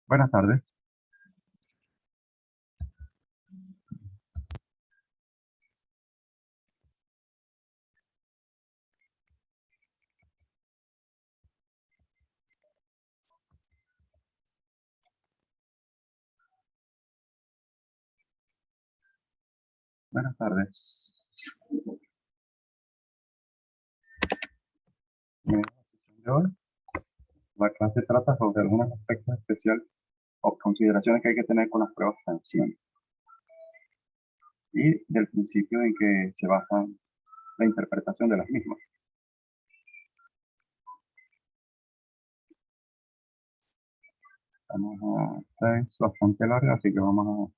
Buenas tardes. Buenas tardes. En la sesión de hoy, la clase trata sobre algunos aspectos especiales o consideraciones que hay que tener con las pruebas transientes y del principio en que se basa la interpretación de las mismas. Esta es bastante larga, así que vamos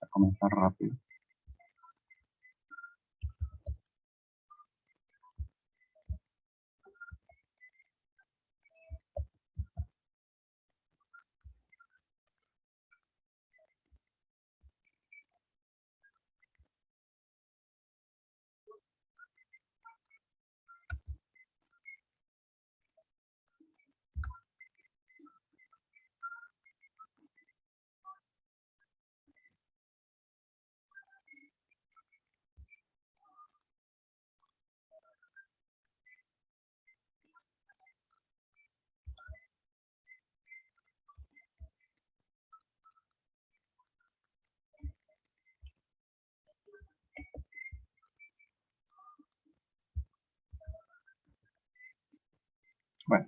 a comenzar rápido. Bueno,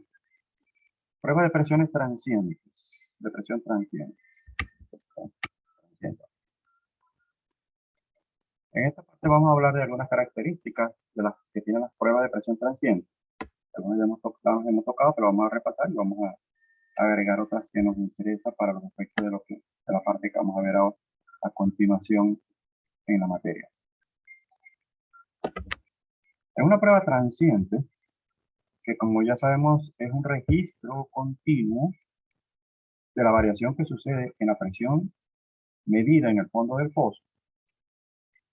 prueba de presiones transientes. De presión transiente. En esta parte vamos a hablar de algunas características de las que tienen las pruebas de presión transiente. Algunas ya hemos tocado, pero vamos a repasar y vamos a agregar otras que nos interesan para los efectos de la parte que vamos a ver a continuación en la materia. Es una prueba transiente que, como ya sabemos, es un registro continuo de la variación que sucede en la presión medida en el fondo del pozo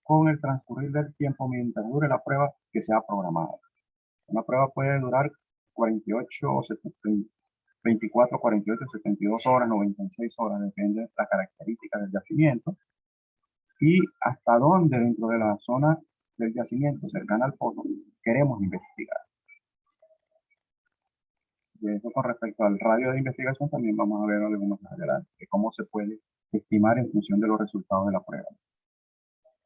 con el transcurrir del tiempo mientras dure la prueba que sea programada. Una prueba puede durar 48 o 24, 48, 72 horas, 96 horas, depende de las características del yacimiento y hasta dónde dentro de la zona del yacimiento cercana al pozo queremos investigar. De eso, con respecto al radio de investigación, también vamos a ver algunos más adelante de cómo se puede estimar en función de los resultados de la prueba.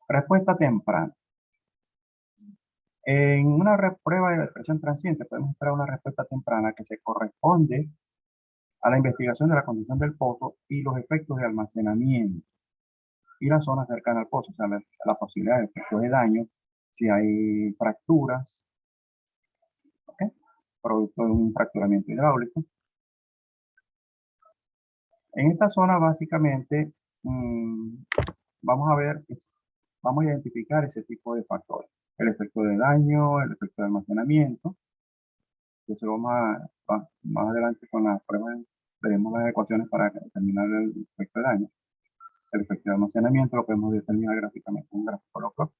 Respuesta temprana. En una prueba de presión transiente podemos esperar una respuesta temprana que se corresponde a la investigación de la condición del pozo y los efectos de almacenamiento y la zona cercana al pozo, o sea, la posibilidad de efectos de daño, si hay fracturas, ¿okay?, producto de un fracturamiento hidráulico. En esta zona, básicamente, vamos a identificar ese tipo de factores. El efecto de daño, el efecto de almacenamiento. Entonces más adelante con las pruebas veremos las ecuaciones para determinar el efecto de daño. El efecto de almacenamiento lo podemos determinar gráficamente en un gráfico local.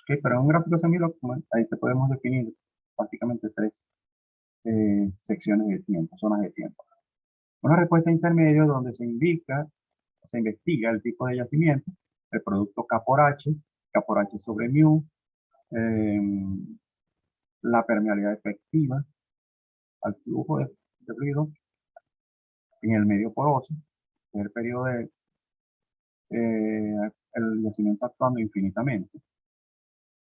Okay, pero en un gráfico semilocal, ahí te podemos definir básicamente tres secciones de tiempo, zonas de tiempo. Una respuesta intermedia donde se investiga el tipo de yacimiento, el producto K por H sobre mu, la permeabilidad efectiva al flujo de fluido en el medio poroso, que es el periodo de el yacimiento actuando infinitamente.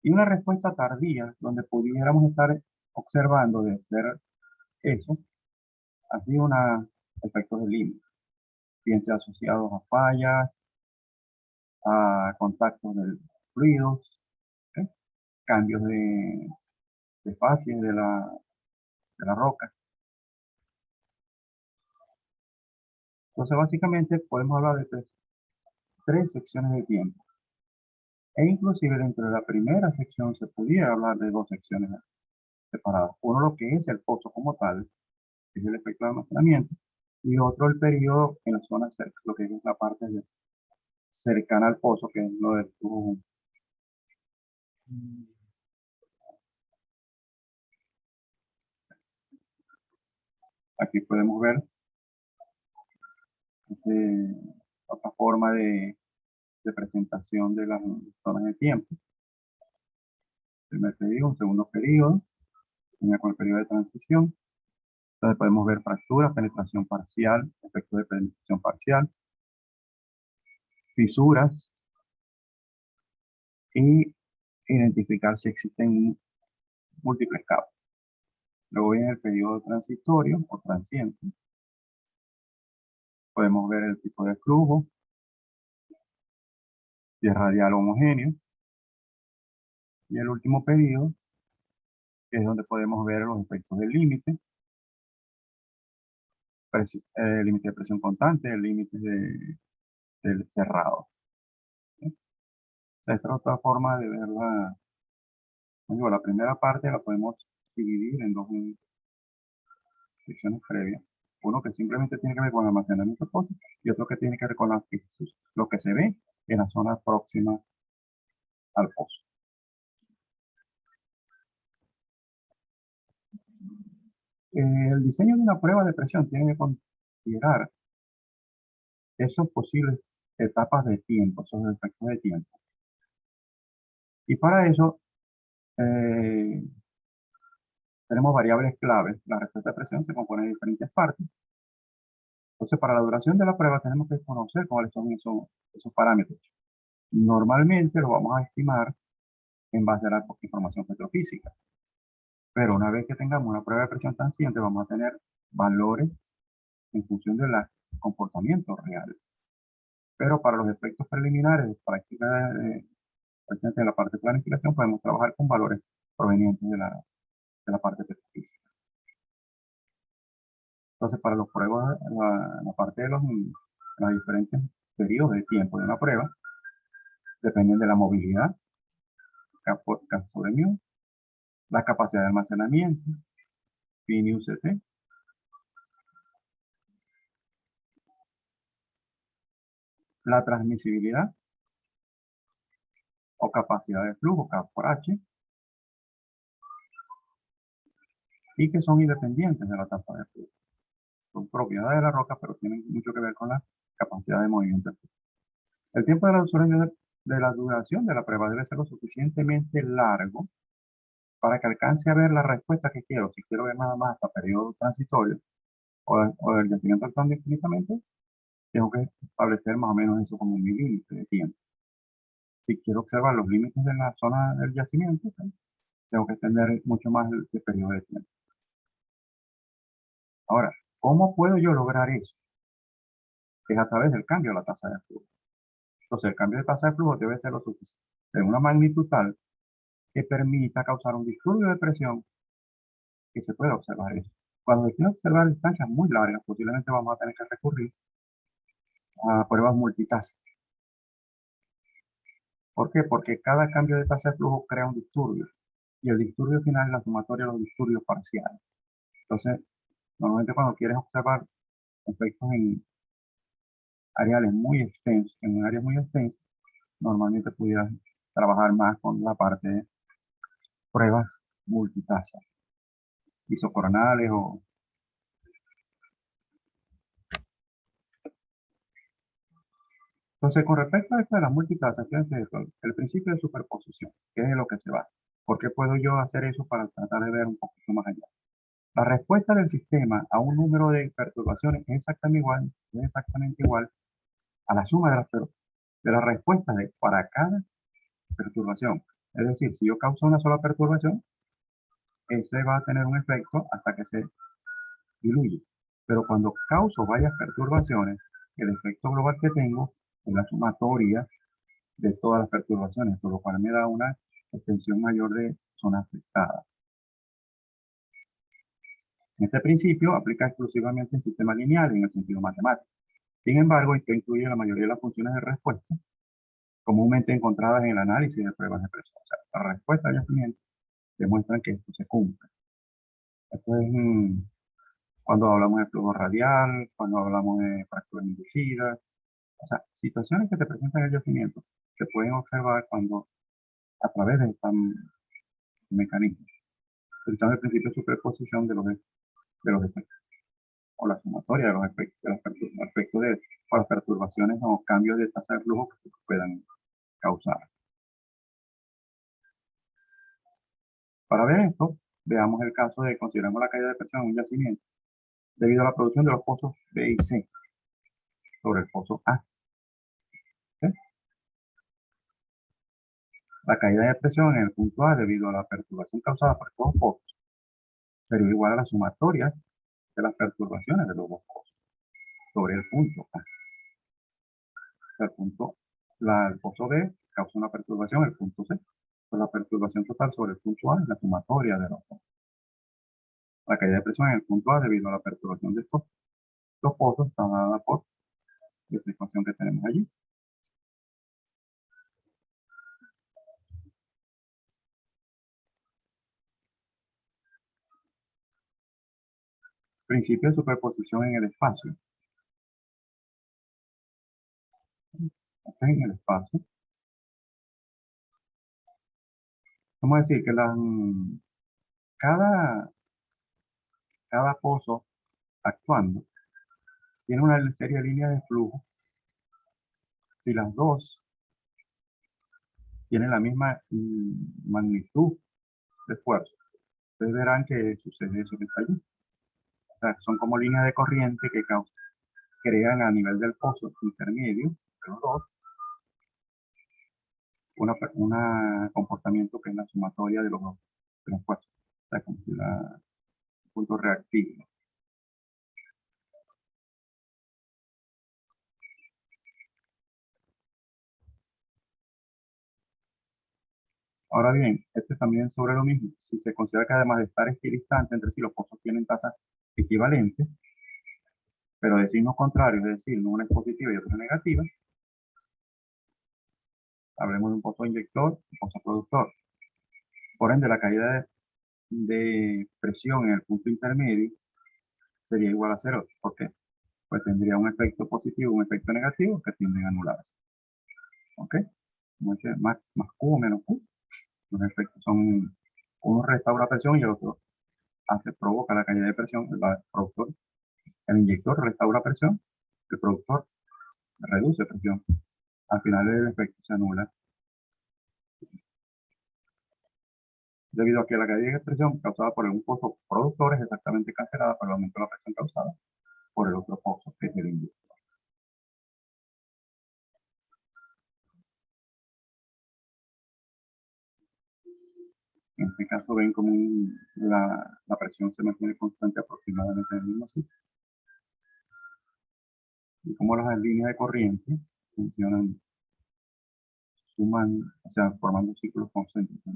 Y una respuesta tardía donde pudiéramos estar observando de ser eso, así efectos de límite, bien sea asociados a fallas, a contactos de fluidos, ¿okay?, cambios de fases de la roca. Entonces, básicamente, podemos hablar de tres secciones de tiempo. E inclusive dentro de la primera sección se pudiera hablar de dos secciones separadas. Uno, lo que es el pozo como tal, que es el efecto de almacenamiento, y otro, el periodo en la zona cerca, lo que es la parte cercana al pozo, que es lo del tubo. Aquí podemos ver Otra forma de presentación de las zonas de tiempo. Primer periodo, un segundo periodo, con el periodo de transición. Entonces podemos ver fractura, penetración parcial, efecto de penetración parcial, fisuras y identificar si existen múltiples capas. Luego viene el periodo transitorio o transiente. Podemos ver el tipo de flujo, si es radial o homogéneo. Y el último periodo, que es donde podemos ver los efectos del límite, límite de presión constante, el límite del cerrado. ¿Sí? O sea, esta es otra forma de ver la primera parte la podemos dividir en dos secciones previas. Uno que simplemente tiene que ver con el almacenamiento fósil y otro que tiene que ver con lo que se ve en la zona próxima al pozo. El diseño de una prueba de presión tiene que considerar esos posibles etapas de tiempo, esos efectos de tiempo. Y para eso tenemos variables claves. La respuesta de presión se compone de diferentes partes. Entonces, para la duración de la prueba tenemos que conocer cuáles son esos parámetros. Normalmente lo vamos a estimar en base a la información petrofísica. Pero una vez que tengamos una prueba de presión transiente, vamos a tener valores en función del comportamiento real. Pero para los efectos preliminares de práctica de la parte de planificación, podemos trabajar con valores provenientes de la parte petrofísica. Entonces, para los pruebas, la parte de los diferentes periodos de tiempo de una prueba, dependen de la movilidad, K sobre μ, la capacidad de almacenamiento, pi y UCT, la transmisibilidad o capacidad de flujo, K por H, y que son independientes de la tasa de flujo. Son propiedades de la roca, pero tienen mucho que ver con la capacidad de movimiento. El tiempo de la duración de la prueba debe ser lo suficientemente largo para que alcance a ver la respuesta que quiero. Si quiero ver nada más hasta periodo transitorio o el yacimiento actuando infinitamente, tengo que establecer más o menos eso como mi límite de tiempo. Si quiero observar los límites de la zona del yacimiento, tengo que extender mucho más el periodo de tiempo. Ahora, ¿cómo puedo yo lograr eso? Es a través del cambio de la tasa de flujo. Entonces, el cambio de tasa de flujo debe ser lo suficiente, de una magnitud tal que permita causar un disturbio de presión que se pueda observar eso. Cuando se quiere observar distancias muy largas, posiblemente vamos a tener que recurrir a pruebas multitasa. ¿Por qué? Porque cada cambio de tasa de flujo crea un disturbio y el disturbio final es la sumatoria de los disturbios parciales. Entonces, normalmente cuando quieres observar efectos en áreas muy extensos, normalmente pudieras trabajar más con la parte de pruebas multitasa, isocoronales o... Entonces, con respecto a esto de las multitasas, fíjense esto, el principio de superposición, que es de lo que se va. ¿Por qué puedo yo hacer eso para tratar de ver un poquito más allá? La respuesta del sistema a un número de perturbaciones es exactamente igual a la suma de las respuestas para cada perturbación. Es decir, si yo causo una sola perturbación, ese va a tener un efecto hasta que se diluye. Pero cuando causo varias perturbaciones, el efecto global que tengo es la sumatoria de todas las perturbaciones, por lo cual me da una extensión mayor de zona afectada. Este principio aplica exclusivamente en sistemas lineales en el sentido matemático. Sin embargo, esto incluye la mayoría de las funciones de respuesta comúnmente encontradas en el análisis de pruebas de presión. O sea, la respuesta de yacimiento demuestran que esto se cumple. Esto es cuando hablamos de flujo radial, cuando hablamos de fracturas inducidas, o sea, situaciones que se presentan en el yacimiento se pueden observar cuando a través de estos mecanismos, utilizando el principio de superposición de los efectos. o la sumatoria de los efectos, o las perturbaciones o cambios de tasa de flujo que se puedan causar. Para ver esto, veamos el caso de consideramos la caída de presión en un yacimiento debido a la producción de los pozos B y C sobre el pozo A. ¿Sí? La caída de presión en el punto A debido a la perturbación causada por estos dos pozos sería igual a la sumatoria de las perturbaciones de los dos pozos sobre el punto A. El pozo B causa una perturbación en el punto C. Pues la perturbación total sobre el punto A es la sumatoria de los dos. La caída de presión en el punto A debido a la perturbación de estos dos pozos está dada por esa ecuación que tenemos allí. Principio de superposición en el espacio. En el espacio. Vamos a decir que cada pozo actuando tiene una serie de líneas de flujo. Si las dos tienen la misma magnitud de esfuerzo, ustedes verán que sucede eso que está allí. O sea, son como líneas de corriente que crean a nivel del pozo intermedio de los dos un comportamiento que es la sumatoria de los dos esfuerzos. O sea, como si un punto reactivo. Ahora bien, este también sobre lo mismo. Si se considera que además de estar equidistantes entre sí, los pozos tienen tasas equivalentes, pero de signos contrarios, es decir, una es positiva y otra es negativa, hablemos de un pozo inyector y pozo productor. Por ende, la caída de presión en el punto intermedio sería igual a cero. ¿Por qué? Pues tendría un efecto positivo y un efecto negativo que tienden a anularse. ¿Ok? Más Q o menos Q. Los efectos son, uno restaura presión y el otro provoca la caída de presión. El inyector restaura presión, el productor reduce presión. Al final el efecto se anula. Debido a que la caída de presión causada por un pozo productor es exactamente cancelada por el aumento de la presión causada por el otro pozo, que es el inyector. En este caso ven como la presión se mantiene constante aproximadamente en el mismo sitio. Y como las líneas de corriente funcionan, suman, o sea, formando círculos concéntricos.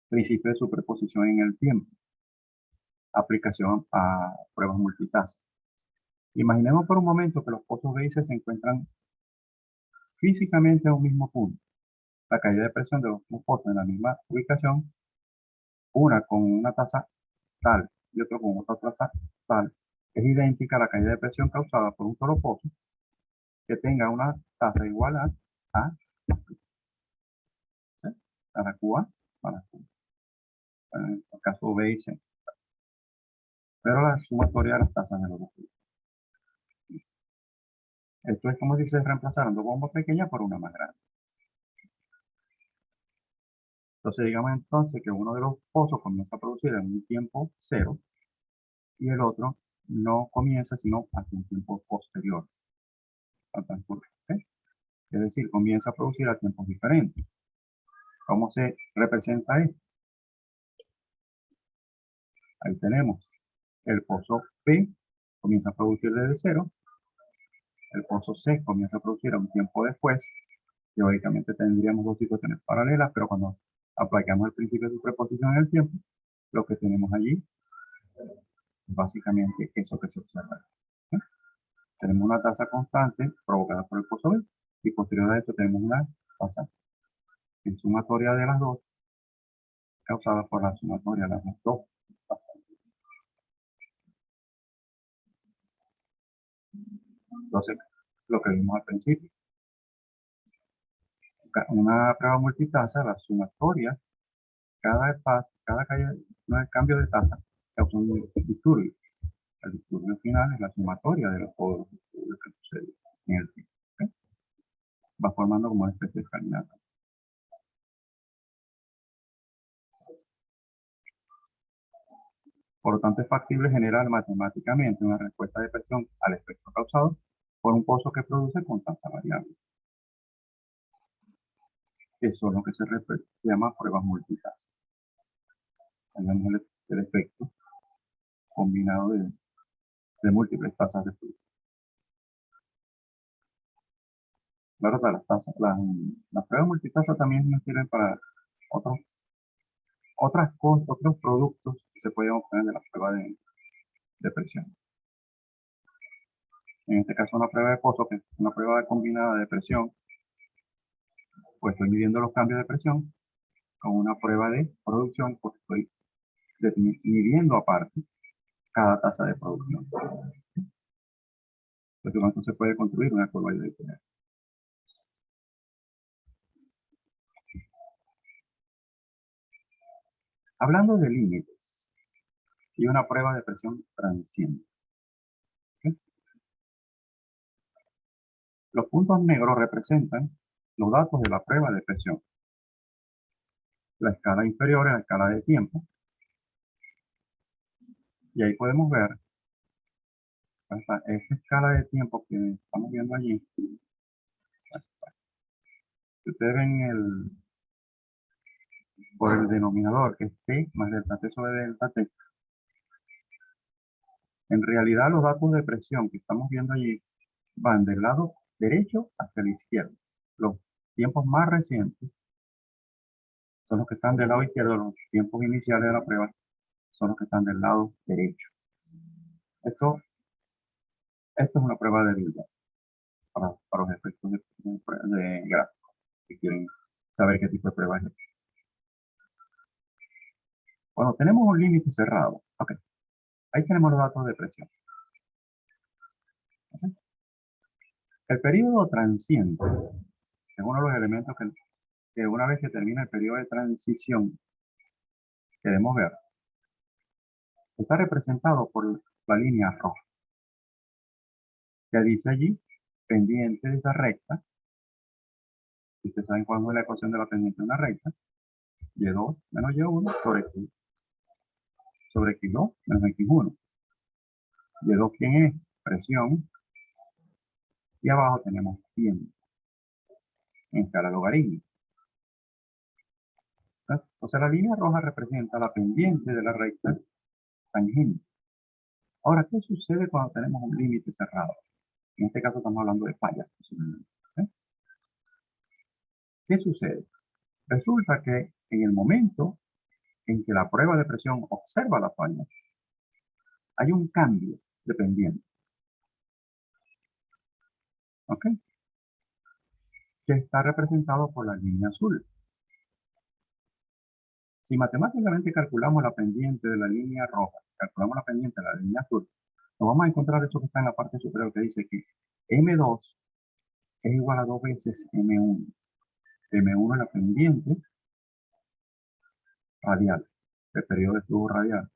Principio de superposición en el tiempo. Aplicación a pruebas multitask. Imaginemos por un momento que los pozos B y C se encuentran físicamente en un mismo punto. La caída de presión de los dos pozos en la misma ubicación, una con una tasa tal y otro con otra tasa tal, es idéntica a la caída de presión causada por un solo pozo que tenga una tasa igual a ¿sí? Para QA, para Q. En el caso B y C. Pero la sumatoria de las tasas de los dos. Esto es como si se reemplazaran dos bombas pequeñas por una más grande. Entonces, digamos entonces que uno de los pozos comienza a producir en un tiempo cero y el otro no comienza sino hasta un tiempo posterior al transcurso. ¿Okay? Es decir, comienza a producir a tiempos diferentes. ¿Cómo se representa esto? Ahí tenemos el pozo P comienza a producir desde cero, el pozo C comienza a producir a un tiempo después. Teóricamente tendríamos dos situaciones paralelas, pero cuando aplicamos el principio de superposición en el tiempo, lo que tenemos allí es básicamente eso que se observa. ¿Sí? Tenemos una tasa constante provocada por el pozo B y posterior a esto tenemos una tasa en sumatoria de las dos causada por la sumatoria de las dos. Entonces, lo que vimos al principio. Una prueba multitasa, la sumatoria, no, el cambio de tasa causa un disturbio. El disturbio final es la sumatoria de todos los disturbios que suceden en el tiempo. ¿Okay? Va formando como una especie de escalinata. Por lo tanto, es factible generar matemáticamente una respuesta de presión al efecto causado por un pozo que produce con tasa variable. Eso es lo que se llama pruebas multitasa. Tenemos el efecto combinado de múltiples tasas de flujo. Claro, las pruebas multitasa también nos sirven para otros productos que se pueden obtener de la prueba de presión. En este caso, una prueba de pozo, que es una prueba combinada de presión, pues estoy midiendo los cambios de presión con una prueba de producción, porque estoy midiendo aparte cada tasa de producción. Por lo tanto, se puede construir una curva de diferencia. Hablando de límites y una prueba de presión transiente. ¿Okay? Los puntos negros representan los datos de la prueba de presión. La escala inferior es la escala de tiempo. Y ahí podemos ver esta escala de tiempo que estamos viendo allí. Si ustedes ven por el denominador, que es T más delta T sobre delta T, en realidad los datos de presión que estamos viendo allí van del lado derecho hacia la izquierda. Los tiempos más recientes son los que están del lado izquierdo, los tiempos iniciales de la prueba son los que están del lado derecho. Esto es una prueba de habilidad para los efectos de gráfico, si quieren saber qué tipo de prueba es. Cuando tenemos un límite cerrado, okay, ahí tenemos los datos de presión. Okay. El periodo transiente es uno de los elementos que una vez que termina el periodo de transición, queremos ver, está representado por la línea roja, que dice allí, pendiente de esa recta. Si ustedes saben cuál es la ecuación de la pendiente de una recta, y2 menos y1 sobre x2 menos x1. Y2, ¿quién es? Presión. Y abajo tenemos tiempo en escala logarítmica. Entonces la línea roja representa la pendiente de la recta tangente. Ahora, ¿qué sucede cuando tenemos un límite cerrado? En este caso estamos hablando de fallas. ¿Okay? ¿Qué sucede? Resulta que en el momento en que la prueba de presión observa la falla, hay un cambio de pendiente. ¿Ok? Que está representado por la línea azul. Si matemáticamente calculamos la pendiente de la línea roja, calculamos la pendiente de la línea azul, nos vamos a encontrar eso que está en la parte superior que dice que M2 es igual a 2 veces M1. M1 es la pendiente radial, el periodo de flujo radial.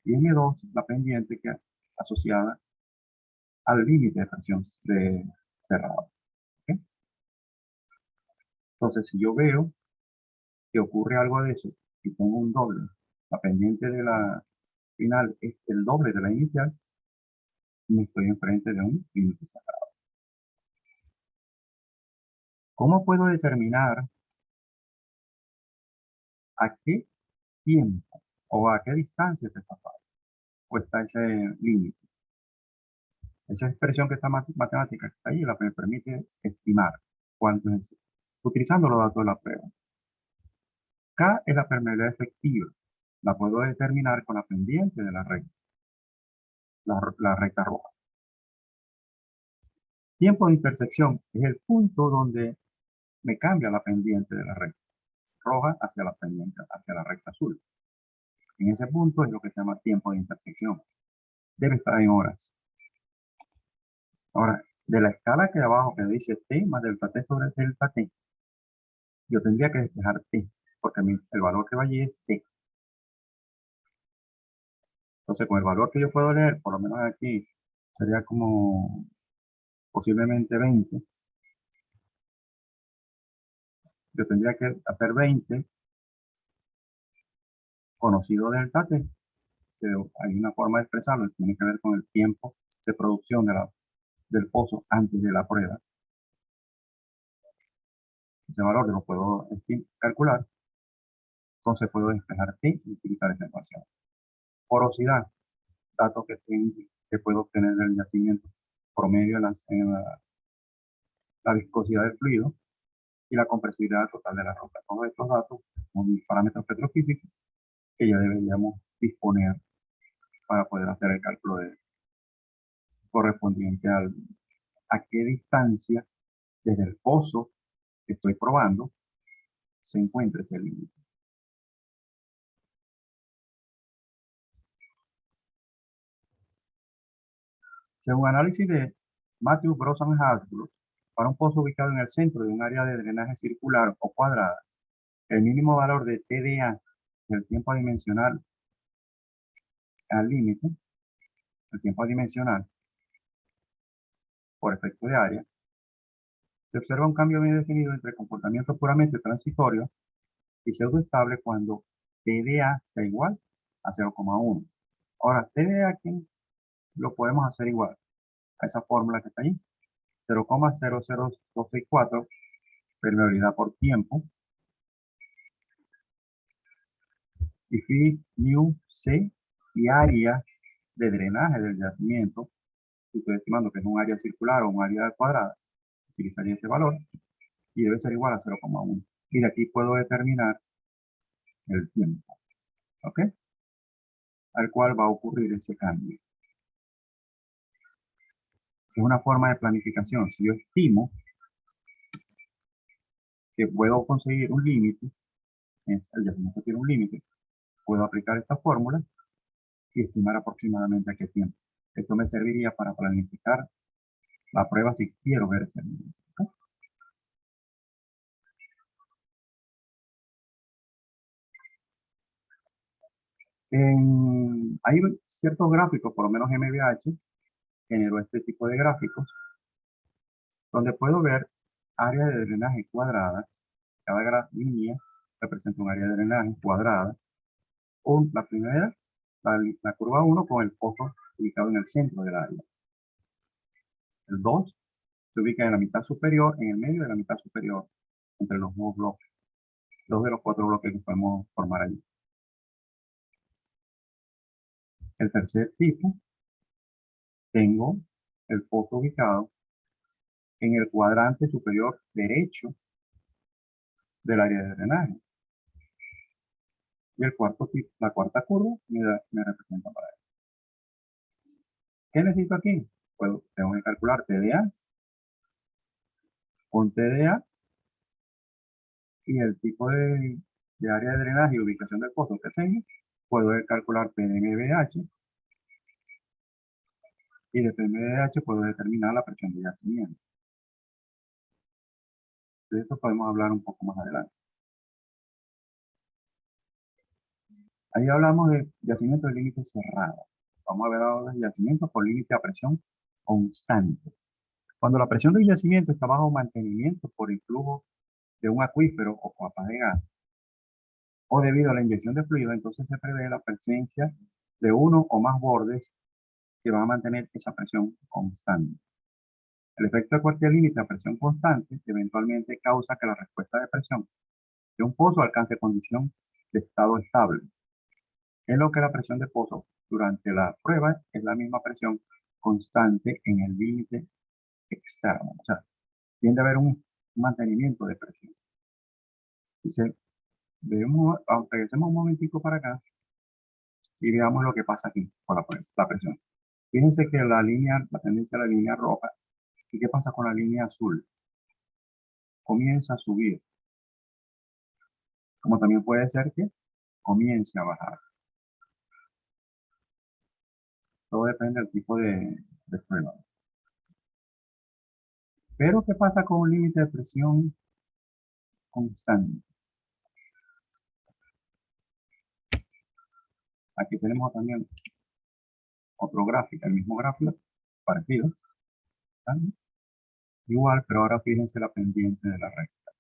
Y M2 la pendiente que es asociada al límite de presión cerrado. ¿Okay? Entonces, si yo veo que ocurre algo de eso y pongo un doble, la pendiente de la final es el doble de la inicial, y estoy enfrente de un límite cerrado. ¿Cómo puedo determinar a qué tiempo o a qué distancia está esta falla o está ese límite? Esa expresión que está matemática que está ahí la que me permite estimar cuánto es eso, utilizando los datos de la prueba. K es la permeabilidad efectiva. La puedo determinar con la pendiente de la recta, la recta roja. Tiempo de intersección es el punto donde me cambia la pendiente de la recta roja hacia la pendiente, hacia la recta azul. En ese punto es lo que se llama tiempo de intersección. Debe estar en horas. Ahora, De la escala que de abajo que dice T más delta T sobre delta T, yo tendría que despejar T, porque el valor que va allí es T. Entonces, con el valor que yo puedo leer, por lo menos aquí, sería como posiblemente 20. Yo tendría que hacer 20 conocido delta T, que hay una forma de expresarlo, que tiene que ver con el tiempo de producción del pozo antes de la prueba. Ese valor yo lo puedo calcular, entonces puedo despejar T y utilizar esa ecuación. Porosidad, datos que puedo obtener del yacimiento, promedio la viscosidad del fluido y la compresibilidad total de la roca. Todos estos datos son parámetros petrofísicos que ya deberíamos disponer para poder hacer el cálculo correspondiente a qué distancia desde el pozo que estoy probando se encuentra ese límite. Según análisis de Matthew Brosan Hasbro, para un pozo ubicado en el centro de un área de drenaje circular o cuadrada, el mínimo valor de TDA del tiempo dimensional al límite, el tiempo dimensional por efecto de área, se observa un cambio bien definido entre comportamiento puramente transitorio y pseudoestable cuando TDA está igual a 0,1. Ahora, TDA aquí lo podemos hacer igual a esa fórmula que está ahí, 0,00264 permeabilidad por tiempo, y phi mu c y área de drenaje del yacimiento, si estoy estimando que es un área circular o un área cuadrada, utilizaría ese valor y debe ser igual a 0,1. Y de aquí puedo determinar el tiempo, ¿ok? Al cual va a ocurrir ese cambio. Es una forma de planificación. Si yo estimo que puedo conseguir un límite, el yacimiento tiene un límite, puedo aplicar esta fórmula y estimar aproximadamente a qué tiempo. Esto me serviría para planificar la prueba si quiero ver ese límite. ¿Ok? Hay ciertos gráficos, por lo menos MBH generó este tipo de gráficos, donde puedo ver áreas de drenaje cuadradas. Cada línea representa un área de drenaje cuadrada. La primera, la curva 1 con el pozo ubicado en el centro del área. El 2 se ubica en la mitad superior, en el medio de la mitad superior, entre los dos bloques, dos de los cuatro bloques que podemos formar allí. El tercer tipo, tengo el pozo ubicado en el cuadrante superior derecho del área de drenaje. Y el cuarto tipo, la cuarta curva, me representa para él. ¿Qué necesito aquí? Pues tengo que calcular TDA. Con TDA y el tipo de área de drenaje y ubicación del pozo que tengo, puedo calcular PMBH y de PMBH puedo determinar la presión de yacimiento. De eso podemos hablar un poco más adelante. Ahí hablamos de yacimiento de límite cerrado. Vamos a ver ahora el yacimiento por límite a presión constante. Cuando la presión del yacimiento está bajo mantenimiento por el flujo de un acuífero o capa de gas, o debido a la inyección de fluido, entonces se prevé la presencia de uno o más bordes que van a mantener esa presión constante. El efecto de cualquier límite a presión constante eventualmente causa que la respuesta de presión de un pozo alcance condición de estado estable, en lo que la presión de pozo durante la prueba es la misma presión constante en el límite externo. O sea, tiende a haber un mantenimiento de presión. Dice, regresemos un momentico para acá y veamos lo que pasa aquí con la presión. Fíjense que la tendencia de la línea roja, ¿y qué pasa con la línea azul? Comienza a subir, como también puede ser que comience a bajar. Todo depende del tipo de prueba. Pero, ¿qué pasa con un límite de presión constante? Aquí tenemos también otro gráfico, el mismo gráfico, parecido, ¿tá? Igual, pero ahora fíjense la pendiente de la recta.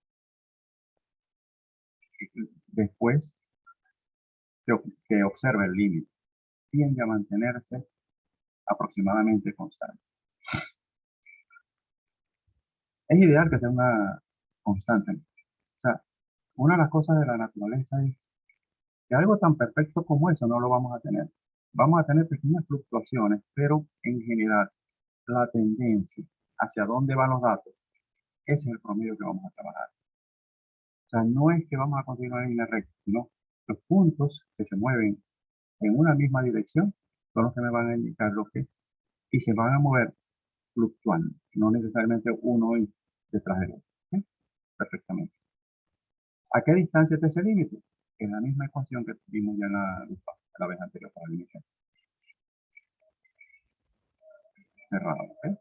Después que observe el límite, tiende a mantenerse aproximadamente constante. Es ideal que sea una constante. O sea, una de las cosas de la naturaleza es que algo tan perfecto como eso no lo vamos a tener. Vamos a tener pequeñas fluctuaciones, pero en general la tendencia hacia dónde van los datos, ese es el promedio que vamos a trabajar. O sea, no es que vamos a continuar en línea recta, sino los puntos que se mueven en una misma dirección son los que me van a indicar lo que, y se van a mover fluctuando, no necesariamente uno es detrás del otro. ¿Sí? Perfectamente. ¿A qué distancia está ese límite? En la misma ecuación que vimos ya en la vez anterior para el límite cerrado. ¿Ok?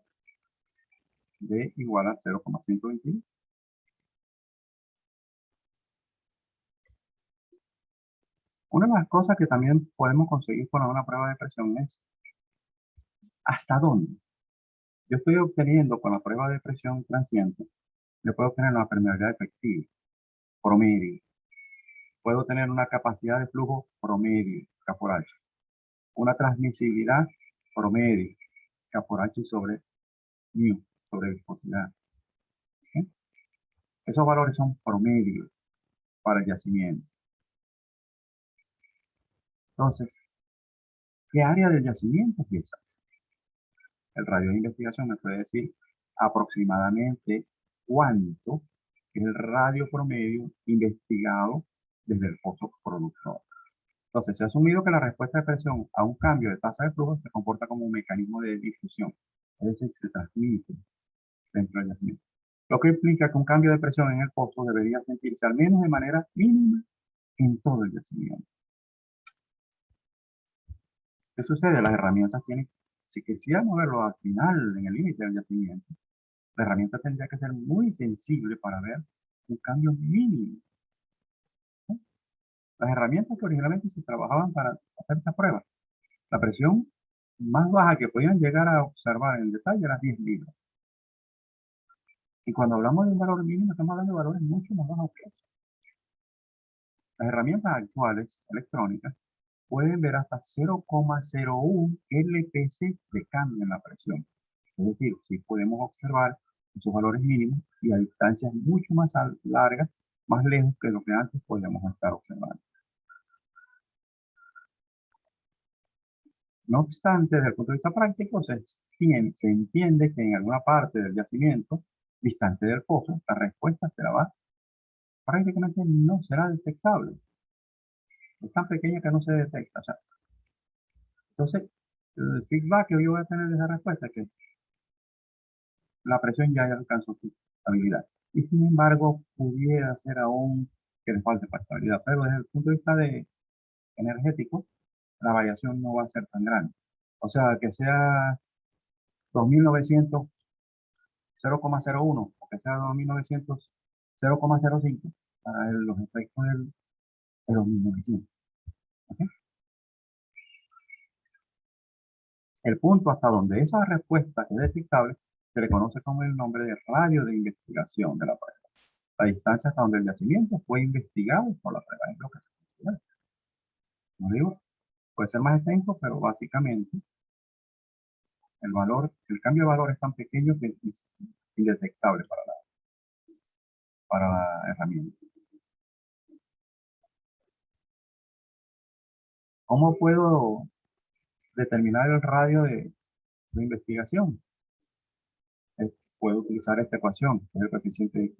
D igual a 0,121. Una de las cosas que también podemos conseguir con una prueba de presión es hasta dónde. Yo estoy obteniendo con la prueba de presión transiente, yo puedo obtener una permeabilidad efectiva, promedio. Puedo tener una capacidad de flujo promedio, K por H. Una transmisibilidad promedio, K por H sobre μ, sobre viscosidad. ¿Sí? Esos valores son promedios para el yacimiento. Entonces, ¿qué área del yacimiento es esa? El radio de investigación me puede decir aproximadamente cuánto es el radio promedio investigado desde el pozo productor. Entonces, se ha asumido que la respuesta de presión a un cambio de tasa de flujo se comporta como un mecanismo de difusión, es decir, se transmite dentro del yacimiento. Lo que implica que un cambio de presión en el pozo debería sentirse al menos de manera mínima en todo el yacimiento. ¿Qué sucede? Las herramientas tienen, si quisiéramos verlo al final, en el límite del yacimiento, la herramienta tendría que ser muy sensible para ver un cambio mínimo. ¿No? Las herramientas que originalmente se trabajaban para hacer esta prueba, la presión más baja que podían llegar a observar en detalle era 10 libras. Y cuando hablamos de un valor mínimo, estamos hablando de valores mucho más bajos que eso. Las herramientas actuales electrónicas pueden ver hasta 0,01 LPC de cambio en la presión. Es decir, si podemos observar esos valores mínimos y a distancias mucho más largas, más lejos que lo que antes podíamos estar observando. No obstante, desde el punto de vista práctico, se entiende que en alguna parte del yacimiento, distante del pozo, la respuesta prácticamente no será detectable. Es tan pequeña que no se detecta. O sea, entonces, el feedback que yo voy a tener de esa respuesta es que la presión ya alcanzó su estabilidad. Y sin embargo, pudiera ser aún que le falte estabilidad. Pero desde el punto de vista energético, la variación no va a ser tan grande. O sea, que sea 2900 0,01 o que sea 2900 0,05 para los efectos de los 1900. ¿Okay? El punto hasta donde esa respuesta es detectable se le conoce como el nombre de radio de investigación de la prueba. La distancia hasta donde el yacimiento fue investigado por la prueba es lo que se considera. Como digo, puede ser más extenso, pero básicamente el cambio de valor es tan pequeño que es indetectable para la herramienta. ¿Cómo puedo determinar el radio de investigación? Puedo utilizar esta ecuación, que es el coeficiente,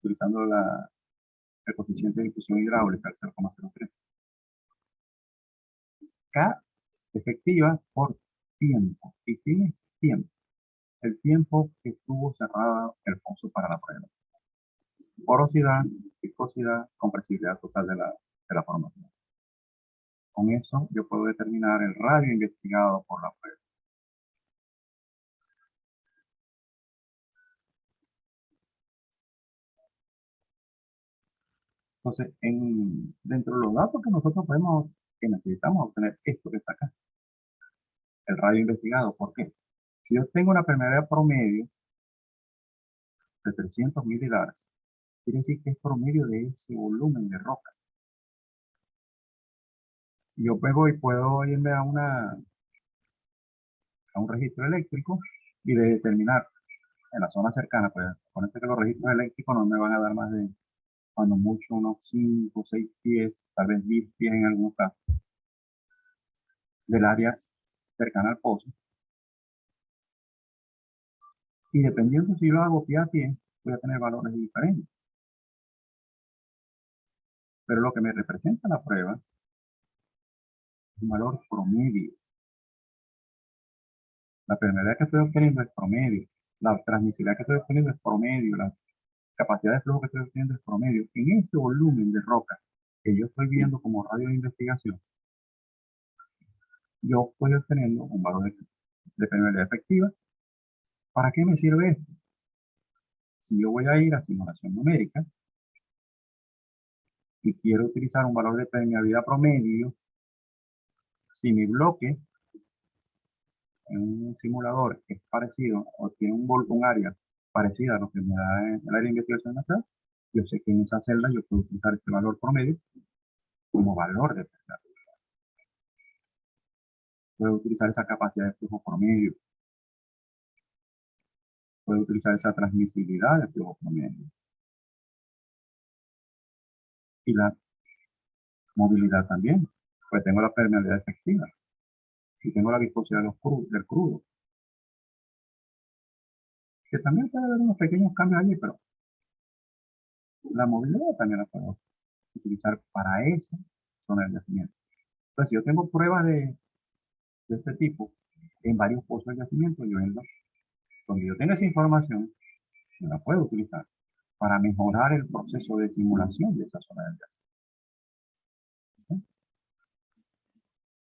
utilizando el coeficiente de difusión hidráulica, el 0,03. K efectiva por tiempo. ¿Y qué es tiempo? El tiempo que estuvo cerrado el pozo para la prueba. Porosidad, viscosidad, compresibilidad total de la formación. Con eso yo puedo determinar el radio investigado por la prueba. Entonces, dentro de los datos que nosotros que necesitamos obtener esto que está acá, el radio investigado. ¿Por qué? Si yo tengo una permeabilidad promedio de 300 milibares, quiere decir que es promedio de ese volumen de roca. Y yo pego y puedo irme a un registro eléctrico y determinar en la zona cercana, pues ponete que los registros eléctricos no me van a dar más de, cuando mucho, unos 5 o 6 pies, tal vez 10 pies en algunos casos, del área cercana al pozo. Y dependiendo si lo hago pie a pie, voy a tener valores diferentes. Pero lo que me representa la prueba es un valor promedio. La permeabilidad que estoy obteniendo es promedio. La transmisibilidad que estoy obteniendo es promedio. La capacidad de flujo que estoy obteniendo es promedio. En ese volumen de roca que yo estoy viendo como radio de investigación, yo estoy obteniendo un valor de permeabilidad efectiva. ¿Para qué me sirve esto? Si yo voy a ir a simulación numérica y quiero utilizar un valor de permeabilidad promedio, si mi bloque en un simulador es parecido o tiene un área parecida a lo que me da el área de investigación nacional, yo sé que en esa celda yo puedo utilizar ese valor promedio como valor de permeabilidad. Puedo utilizar esa capacidad de flujo promedio. Puedo utilizar esa transmisibilidad de flujo promedio. Y la movilidad también, pues tengo la permeabilidad efectiva y tengo la viscosidad del crudo, que también puede haber unos pequeños cambios allí, pero la movilidad también la puedo utilizar para eso zona del yacimiento. Entonces, si yo tengo pruebas de este tipo en varios pozos de yacimiento, yo donde yo tenga esa información, yo la puedo utilizar para mejorar el proceso de simulación de esa zona del yacimiento.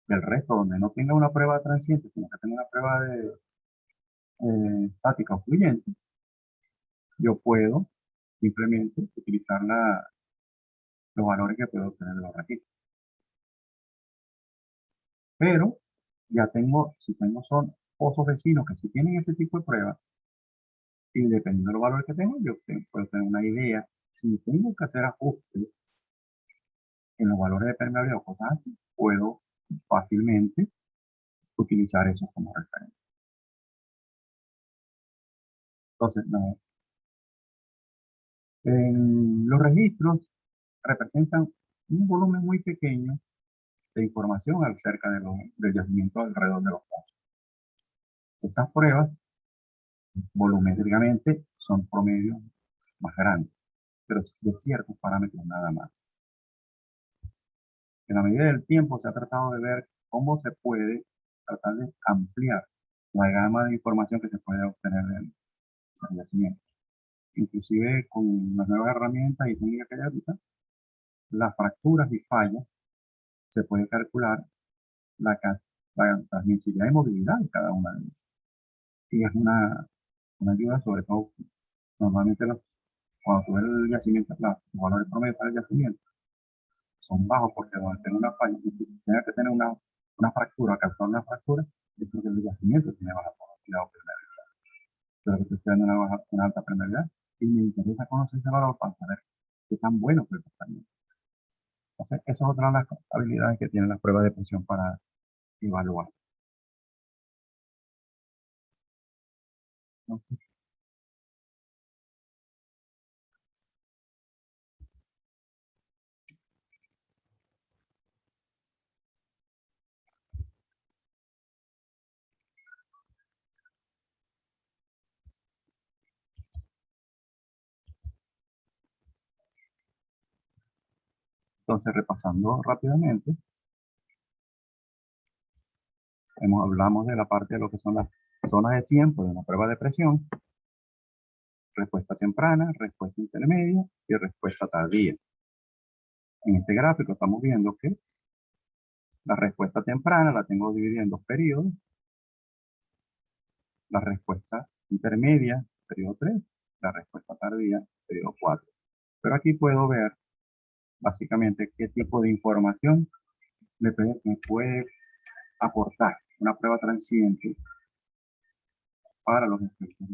El resto, donde no tenga una prueba transiente, sino que tenga una prueba de estática o fluyente, yo puedo simplemente utilizar los valores que puedo obtener de los registros. Pero ya si son pozos vecinos que sí tienen ese tipo de pruebas, y dependiendo de los valores que tengo, yo puedo tener una idea. Si tengo que hacer ajustes en los valores de permeabilidad o cosas así, puedo fácilmente utilizar eso como referencia. Entonces, no, los registros representan un volumen muy pequeño de información acerca del yacimiento alrededor de los pozos. Estas pruebas, volumétricamente, son promedios más grandes, pero de ciertos parámetros nada más. En la medida del tiempo se ha tratado de ver cómo se puede tratar de ampliar la gama de información que se puede obtener del yacimiento. Inclusive con las nuevas herramientas y técnicas que hay ahorita, las fracturas y fallas, se puede calcular la transmisibilidad y movilidad de cada una de ellas. Y es una ayuda, sobre todo, normalmente cuando tú ves el yacimiento, los valores promedios para el yacimiento son bajos porque donde tenga una falla, tenga que tener una fractura, causar una fractura, es porque el yacimiento tiene baja porosidad o permeabilidad. Pero que tú estés dando una alta permeabilidad y me interesa conocer ese valor para saber qué tan bueno fue el tratamiento. Entonces, esa es otra de las habilidades que tienen las pruebas de presión para evaluar. Entonces, repasando rápidamente, hablamos de la parte de lo que son las zonas de tiempo de una prueba de presión, respuesta temprana, respuesta intermedia y respuesta tardía. En este gráfico estamos viendo que la respuesta temprana la tengo dividida en dos periodos, la respuesta intermedia, periodo 3, la respuesta tardía, periodo 4. Pero aquí puedo ver básicamente qué tipo de información me puede aportar una prueba transiente para los efectos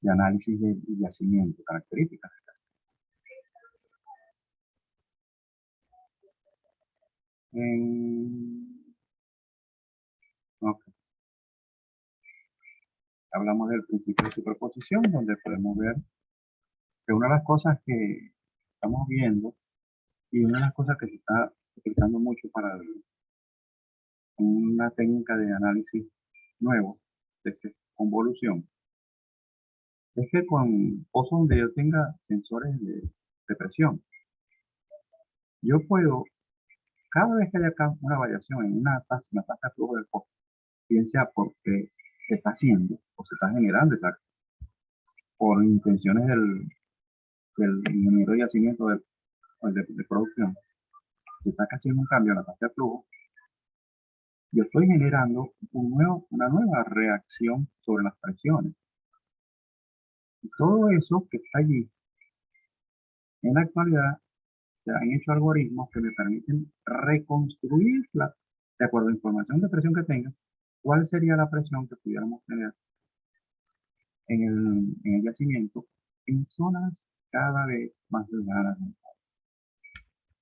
de análisis de yacimiento, características. Ok. Hablamos del principio de superposición, donde podemos ver que una de las cosas que estamos viendo y una de las cosas que se está utilizando mucho para una técnica de análisis nuevo de convolución es que con pozos donde yo tenga sensores de presión, yo puedo, cada vez que haya una variación en una tasa de flujo del pozo, bien sea porque se está haciendo o se está generando, por intenciones del ingeniero de yacimiento de producción, se está haciendo un cambio en la tasa de flujo, yo estoy generando una nueva reacción sobre las presiones. Y todo eso que está allí, en la actualidad, se han hecho algoritmos que me permiten reconstruirla de acuerdo a la información de presión que tenga, cuál sería la presión que pudiéramos tener en el yacimiento en zonas cada vez más lejanas.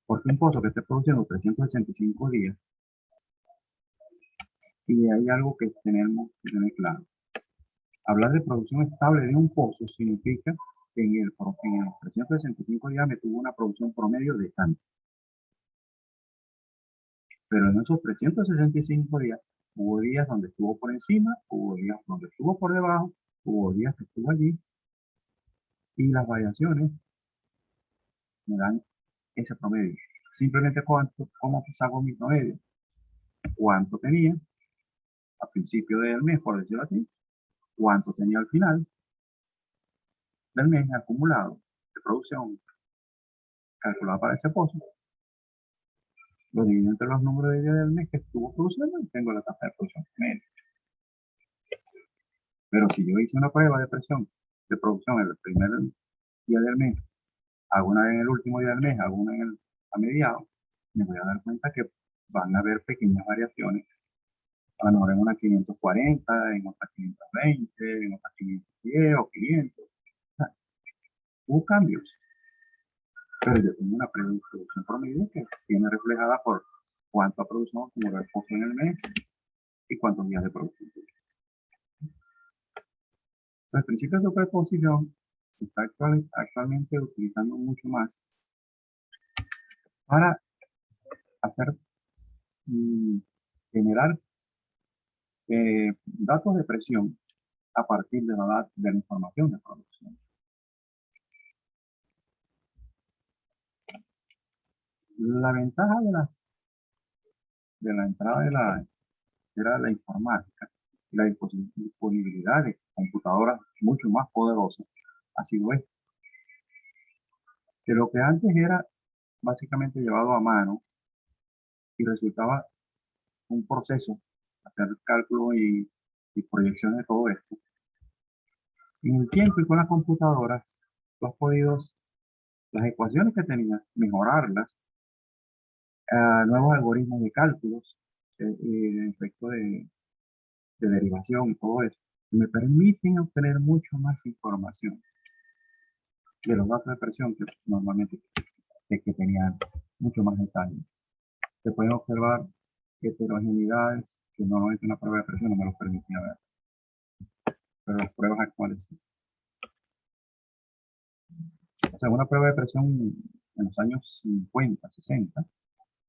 Porque un pozo que esté produciendo 365 días, y hay algo que tenemos que tener claro. Hablar de producción estable de un pozo significa que en los 365 días me tuvo una producción promedio de tanto. Pero en esos 365 días hubo días donde estuvo por encima, hubo días donde estuvo por debajo, hubo días que estuvo allí, y las variaciones me dan ese promedio. Simplemente cómo saco mi promedio, cuánto tenía a principio del mes, por decirlo así, cuánto tenía al final del mes acumulado de producción calculado para ese pozo, lo divido entre los números de días del mes que estuvo produciendo y tengo la tasa de producción media. Pero si yo hice una prueba de presión de producción en el primer día del mes, hago una en el último día del mes, hago una a mediados, me voy a dar cuenta que van a haber pequeñas variaciones. A lo mejor en una 540, en otra 520, en otra 510 o 500. O sea, hubo cambios. Pero yo tengo una producción promedio que viene reflejada por cuánto ha producido como el pozo en el mes y cuántos días de producción. El principio de superposición se está actualmente utilizando mucho más para hacer generar datos de presión a partir de la información de producción. La ventaja de la entrada era la informática y la disponibilidad de computadoras mucho más poderosas ha sido esto. Que lo que antes era básicamente llevado a mano y resultaba un proceso, hacer cálculos y proyecciones de todo esto. En el tiempo y con las computadoras, tú has podido, las ecuaciones que tenías, mejorarlas a nuevos algoritmos de cálculos, efecto de derivación y todo eso, que me permiten obtener mucho más información de los datos de presión que normalmente que tenían mucho más detalle. Se pueden observar heterogeneidades que normalmente una prueba de presión no me los permitía ver, pero las pruebas actuales sí. O sea, una prueba de presión en los años 50, 60,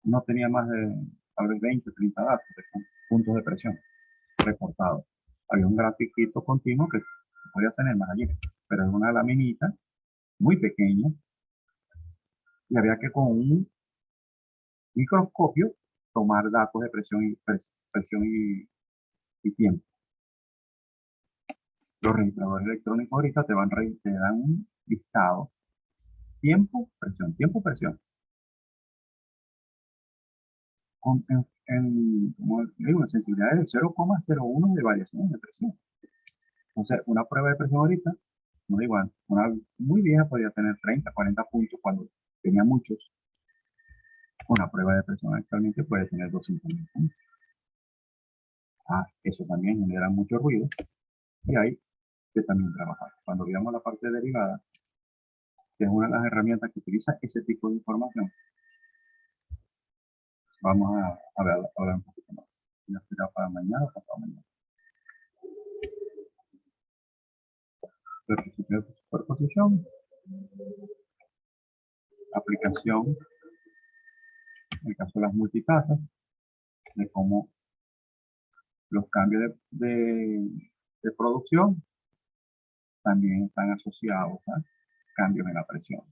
no tenía más de tal vez 20, 30 datos de puntos de presión reportados. Había un grafiquito continuo que podía tener más allí, pero es una laminita muy pequeña y había que con un microscopio tomar datos de presión y tiempo. Los registradores electrónicos ahorita te dan un listado: tiempo, presión. Como digo, en sensibilidades de 0,01 de variación de presión. Entonces, una prueba de presión ahorita no igual. Una muy vieja podría tener 30, 40 puntos cuando tenía muchos. Una prueba de presión actualmente puede tener 200.000 puntos. Eso también genera mucho ruido y hay que también trabajar. Cuando veamos la parte derivada, que es una de las herramientas que utiliza ese tipo de información, vamos a hablar un poquito más. Ya será para mañana o pasado mañana. El principio de superposición, aplicación, en el caso de las multitasas, de cómo los cambios de producción también están asociados a cambios en la presión.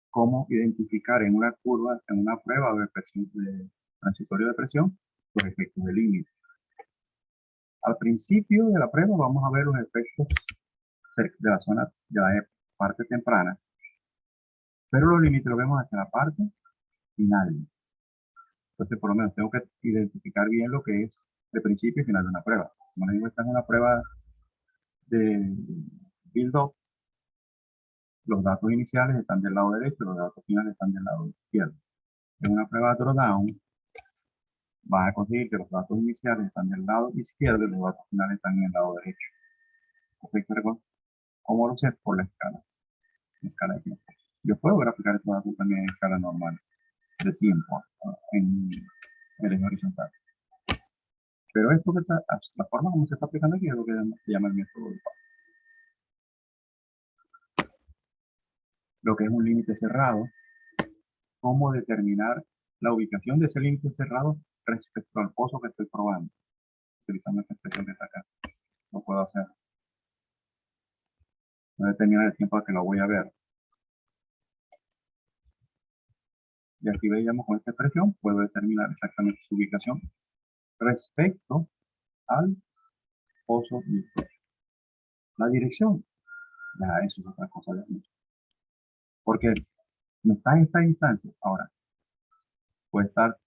Cómo identificar en una curva, en una prueba de presión transitorio de presión, los efectos de límite. Al principio de la prueba vamos a ver los efectos de la zona de la parte temprana, pero los límites los vemos hacia la parte final. Entonces, por lo menos tengo que identificar bien lo que es el principio y final de una prueba. Como les digo, esta es una prueba de build-up. Los datos iniciales están del lado derecho, los datos finales están del lado izquierdo. En una prueba drawdown, vas a conseguir que los datos iniciales están del lado izquierdo y los datos finales están en el lado derecho. Entonces, ¿cómo lo sé? Por la escala de tiempo. Yo puedo graficar estos datos también en escala normal de tiempo, en el eje horizontal. Pero esto que la forma como se está aplicando aquí es lo que se llama el método de Pauli. Lo que es un límite cerrado, cómo determinar la ubicación de ese límite cerrado respecto al pozo que estoy probando, utilizando esta expresión que está acá. Lo puedo hacer. No determinar el tiempo a que lo voy a ver. Y aquí veíamos con esta expresión, puedo determinar exactamente su ubicación respecto al pozo virtual. La dirección, ya eso es otra cosa de mucho. Porque no está en esta instancia. Ahora, puede estar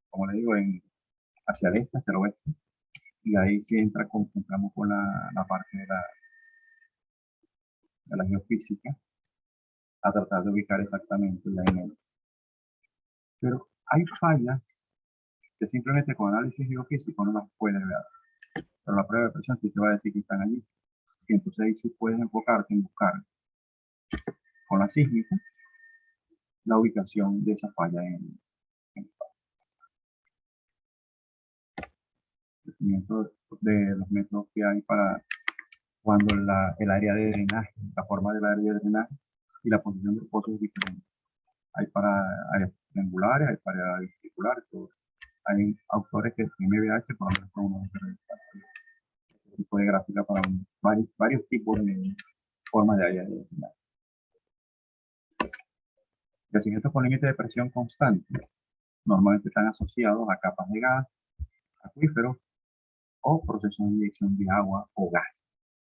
como le digo, hacia el este, hacia el oeste. Y ahí sí entramos con la parte de la geofísica a tratar de ubicar exactamente la en. Pero hay fallas que simplemente con análisis geofísico no las puedes ver. Pero la prueba de presión sí te va a decir que están allí. Y entonces ahí sí puedes enfocarte en buscar con la sísmica la ubicación de esa falla en el conocimiento de los métodos que hay para cuando el área de drenaje, la forma del área de drenaje y la posición del pozo es diferente. Hay para áreas triangulares, hay para áreas circulares, todo. Hay autores que en MBH, por lo menos, son unos este tipo de gráfica para varios tipos de formas de área de drenaje. Yacimientos con límite de presión constante normalmente están asociados a capas de gas, acuíferos o procesos de inyección de agua o gas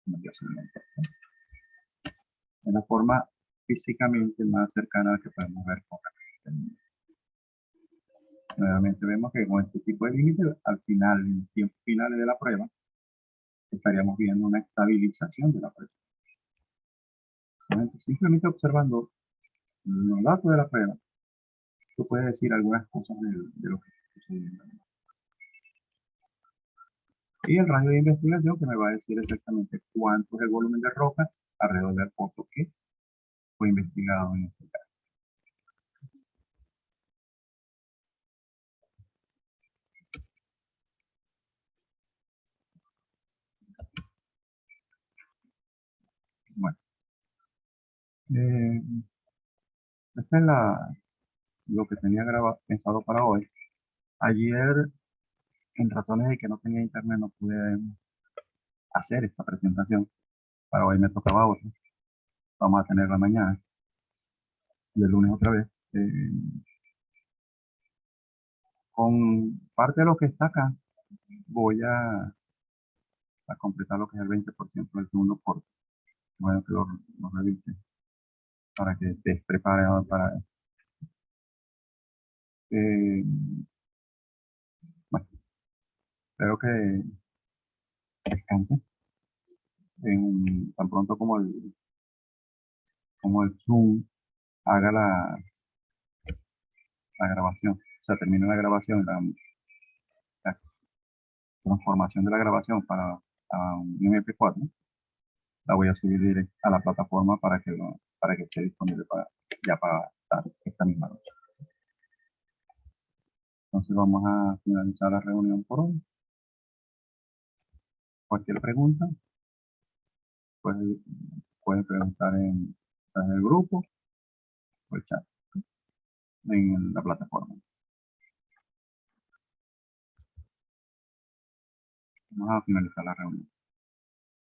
en el yacimiento. Es la forma físicamente más cercana a la que podemos ver con la. Nuevamente vemos que con este tipo de límite, al final, en los tiempos finales de la prueba, estaríamos viendo una estabilización de la presión. Simplemente observando los datos de la prueba, tú puedes decir algunas cosas de lo que está sucediendo. Y el radio de investigación que me va a decir exactamente cuánto es el volumen de roca alrededor del pozo que fue investigado en este caso. Bueno, eh, esta es lo que tenía pensado para hoy. Ayer, en razones de que no tenía internet, no pude hacer esta presentación. Para hoy me tocaba otra. Vamos a tenerla mañana y el lunes otra vez. Con parte de lo que está acá, voy a completar lo que es el 20% del segundo corte. Bueno, que lo revise para que estés preparado para Eh, bueno, espero que descanse tan pronto como el Zoom haga la grabación. O sea, termine la grabación, la transformación de la grabación a un MP4, la voy a subir directo a la plataforma para que esté disponible ya para esta misma noche. Entonces vamos a finalizar la reunión por hoy. Cualquier pregunta, pues, pueden preguntar en el grupo o el chat en la plataforma. Vamos a finalizar la reunión.